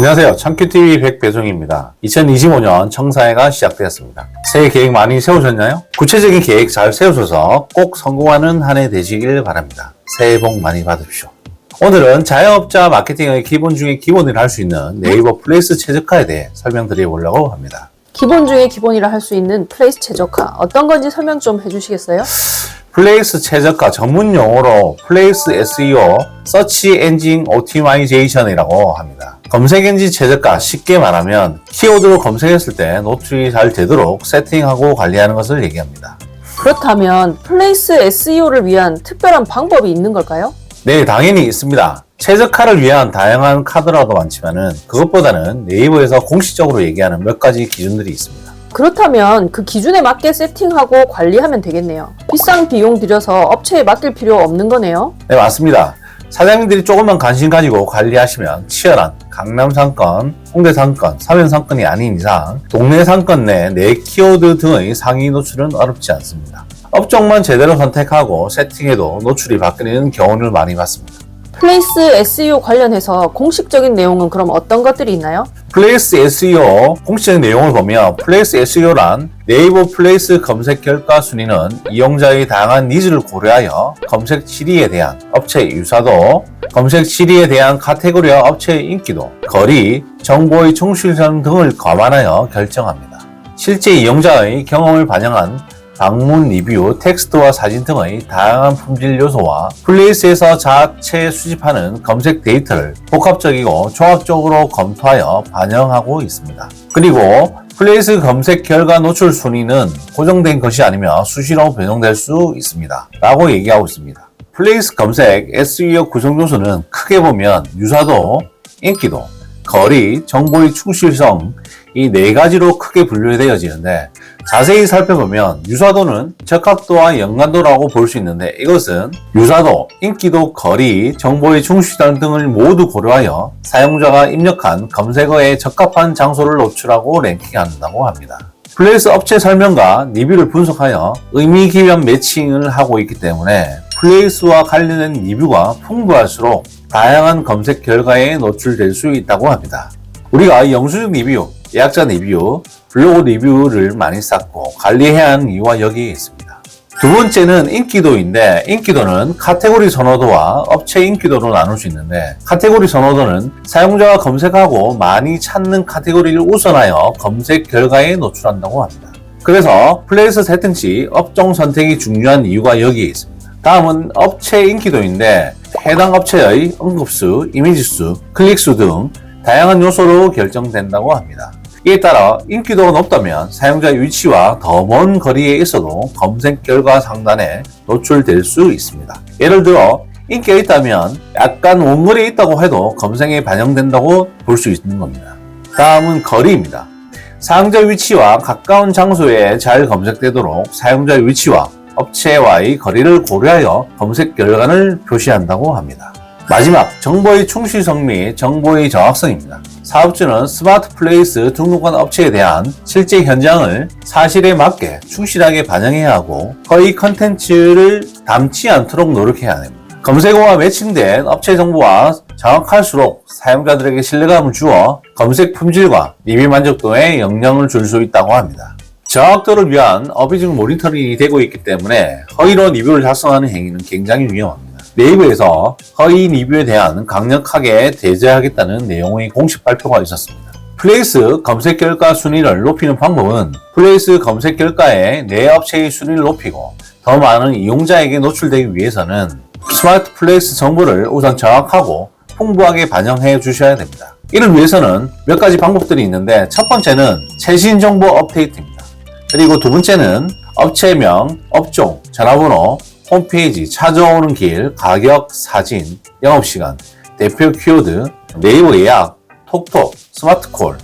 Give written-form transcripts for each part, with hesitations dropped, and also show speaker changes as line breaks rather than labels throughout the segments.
안녕하세요. 참QTV 백배종입니다. 2025년 청사회가 시작되었습니다. 새해 계획 많이 세우셨나요? 구체적인 계획 잘 세우셔서 꼭 성공하는 한 해 되시길 바랍니다. 새해 복 많이 받으십시오. 오늘은 자영업자 마케팅의 기본 중에 기본이라 할 수 있는 네이버 플레이스 최저가에 대해 설명드려보려고 합니다.
기본 중에 기본이라 할 수 있는 플레이스 최저가 어떤 건지 설명 좀 해주시겠어요?
플레이스 최저가 전문 용어로 플레이스 SEO, 서치 엔진 오티마이제이션이라고 합니다. 검색 엔진 최저가, 쉽게 말하면 키워드로 검색했을 때 노출이 잘 되도록 세팅하고 관리하는 것을 얘기합니다.
그렇다면 플레이스 SEO를 위한 특별한 방법이 있는 걸까요?
네, 당연히 있습니다. 최저가를 위한 다양한 카드라도 많지만은 그것보다는 네이버에서 공식적으로 얘기하는 몇 가지 기준들이 있습니다.
그렇다면 그 기준에 맞게 세팅하고 관리하면 되겠네요. 비싼 비용 들여서 업체에 맡길 필요 없는 거네요.
네, 맞습니다. 사장님들이 조금만 관심 가지고 관리하시면 치열한 강남 상권, 홍대 상권, 서면 상권이 아닌 이상 동네 상권 내 키워드 등의 상위 노출은 어렵지 않습니다. 업종만 제대로 선택하고 세팅해도 노출이 바뀌는 경우를 많이 봤습니다.
플레이스 SEO 관련해서 공식적인 내용은 그럼 어떤 것들이 있나요?
플레이스 SEO 공식적인 내용을 보면 플레이스 SEO란 네이버 플레이스 검색 결과 순위는 이용자의 다양한 니즈를 고려하여 검색 질의에 대한 업체의 유사도, 검색 질의에 대한 카테고리와 업체의 인기도, 거리, 정보의 충실성 등을 감안하여 결정합니다. 실제 이용자의 경험을 반영한 방문 리뷰, 텍스트와 사진 등의 다양한 품질 요소와 플레이스에서 자체 수집하는 검색 데이터를 복합적이고 종합적으로 검토하여 반영하고 있습니다. 그리고 플레이스 검색 결과 노출 순위는 고정된 것이 아니며 수시로 변동될 수 있습니다. 라고 얘기하고 있습니다. 플레이스 검색 SEO 구성 요소는 크게 보면 유사도, 인기도, 거리, 정보의 충실성 이 네 가지로 크게 분류되어지는데 자세히 살펴보면 유사도는 적합도와 연관도라고 볼 수 있는데 이것은 유사도, 인기도, 거리, 정보의 충실성 등을 모두 고려하여 사용자가 입력한 검색어에 적합한 장소를 노출하고 랭킹한다고 합니다. 플레이스 업체 설명과 리뷰를 분석하여 의미기반 매칭을 하고 있기 때문에 플레이스와 관련된 리뷰가 풍부할수록 다양한 검색 결과에 노출될 수 있다고 합니다. 우리가 영수증 리뷰, 예약자 리뷰, 블로그 리뷰를 많이 쌓고 관리해야 하는 이유가 여기에 있습니다. 두 번째는 인기도인데 인기도는 카테고리 선호도와 업체 인기도로 나눌 수 있는데 카테고리 선호도는 사용자가 검색하고 많이 찾는 카테고리를 우선하여 검색 결과에 노출한다고 합니다. 그래서 플레이스 세팅 시 업종 선택이 중요한 이유가 여기에 있습니다. 다음은 업체 인기도인데 해당 업체의 언급수, 이미지수, 클릭수 등 다양한 요소로 결정된다고 합니다. 이에 따라 인기도가 높다면 사용자의 위치와 더 먼 거리에 있어도 검색 결과 상단에 노출될 수 있습니다. 예를 들어 인기가 있다면 약간 원거리에 있다고 해도 검색에 반영된다고 볼 수 있는 겁니다. 다음은 거리입니다. 사용자 위치와 가까운 장소에 잘 검색되도록 사용자의 위치와 업체와의 거리를 고려하여 검색 결과를 표시한다고 합니다. 마지막, 정보의 충실성 및 정보의 정확성입니다. 사업주는 스마트 플레이스 등록한 업체에 대한 실제 현장을 사실에 맞게 충실하게 반영해야 하고 허위 컨텐츠를 담지 않도록 노력해야 합니다. 검색어와 매칭된 업체 정보와 정확할수록 사용자들에게 신뢰감을 주어 검색 품질과 리뷰 만족도에 영향을 줄 수 있다고 합니다. 정확도를 위한 어비징 모니터링이 되고 있기 때문에 허위로 리뷰를 작성하는 행위는 굉장히 위험합니다. 네이버에서 허위 리뷰에 대한 강력하게 대제하겠다는 내용의 공식 발표가 있었습니다. 플레이스 검색 결과 순위를 높이는 방법은 플레이스 검색 결과에 내 업체의 순위를 높이고 더 많은 이용자에게 노출되기 위해서는 스마트 플레이스 정보를 우선 정확하고 풍부하게 반영해 주셔야 됩니다. 이를 위해서는 몇 가지 방법들이 있는데 첫 번째는 최신 정보 업데이트입니다. 그리고 두 번째는 업체명, 업종, 전화번호, 홈페이지, 찾아오는 길, 가격, 사진, 영업시간, 대표 키워드, 네이버 예약, 톡톡, 스마트콜,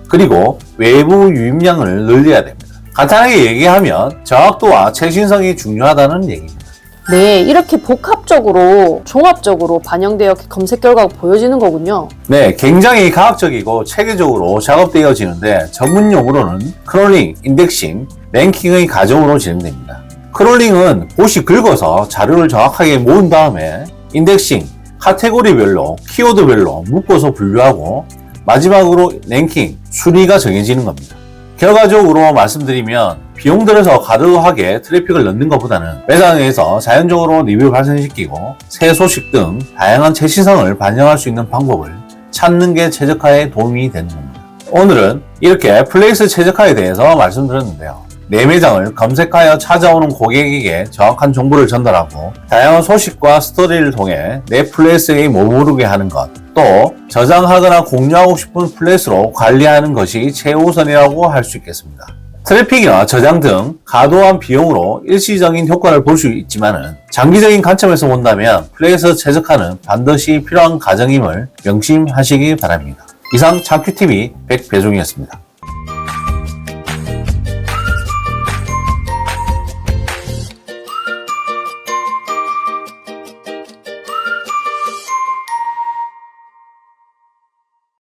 그리고 외부 유입량을 늘려야 됩니다. 간단하게 얘기하면 정확도와 최신성이 중요하다는 얘기입니다.
네, 이렇게 복합적으로, 종합적으로 반영되어 검색 결과가 보여지는 거군요.
네, 굉장히 과학적이고 체계적으로 작업되어지는데 전문 용어로는 크롤링, 인덱싱, 랭킹의 과정으로 진행됩니다. 크롤링은 봇이 긁어서 자료를 정확하게 모은 다음에 인덱싱, 카테고리별로, 키워드별로 묶어서 분류하고 마지막으로 랭킹, 순위가 정해지는 겁니다. 결과적으로 말씀드리면 비용 들여서 과도하게 트래픽을 넣는 것보다는 매장에서 자연적으로 리뷰를 발생시키고 새 소식 등 다양한 최신성을 반영할 수 있는 방법을 찾는 게 최적화에 도움이 되는 겁니다. 오늘은 이렇게 플레이스 최적화에 대해서 말씀드렸는데요. 내 매장을 검색하여 찾아오는 고객에게 정확한 정보를 전달하고 다양한 소식과 스토리를 통해 내 플레이스에 머무르게 하는 것, 또 저장하거나 공유하고 싶은 플레이스로 관리하는 것이 최우선이라고 할 수 있겠습니다. 트래픽이나 저장 등 과도한 비용으로 일시적인 효과를 볼 수 있지만 장기적인 관점에서 본다면 플레이스 최적화는 반드시 필요한 과정임을 명심하시기 바랍니다. 이상 참큐TV 백배종이었습니다.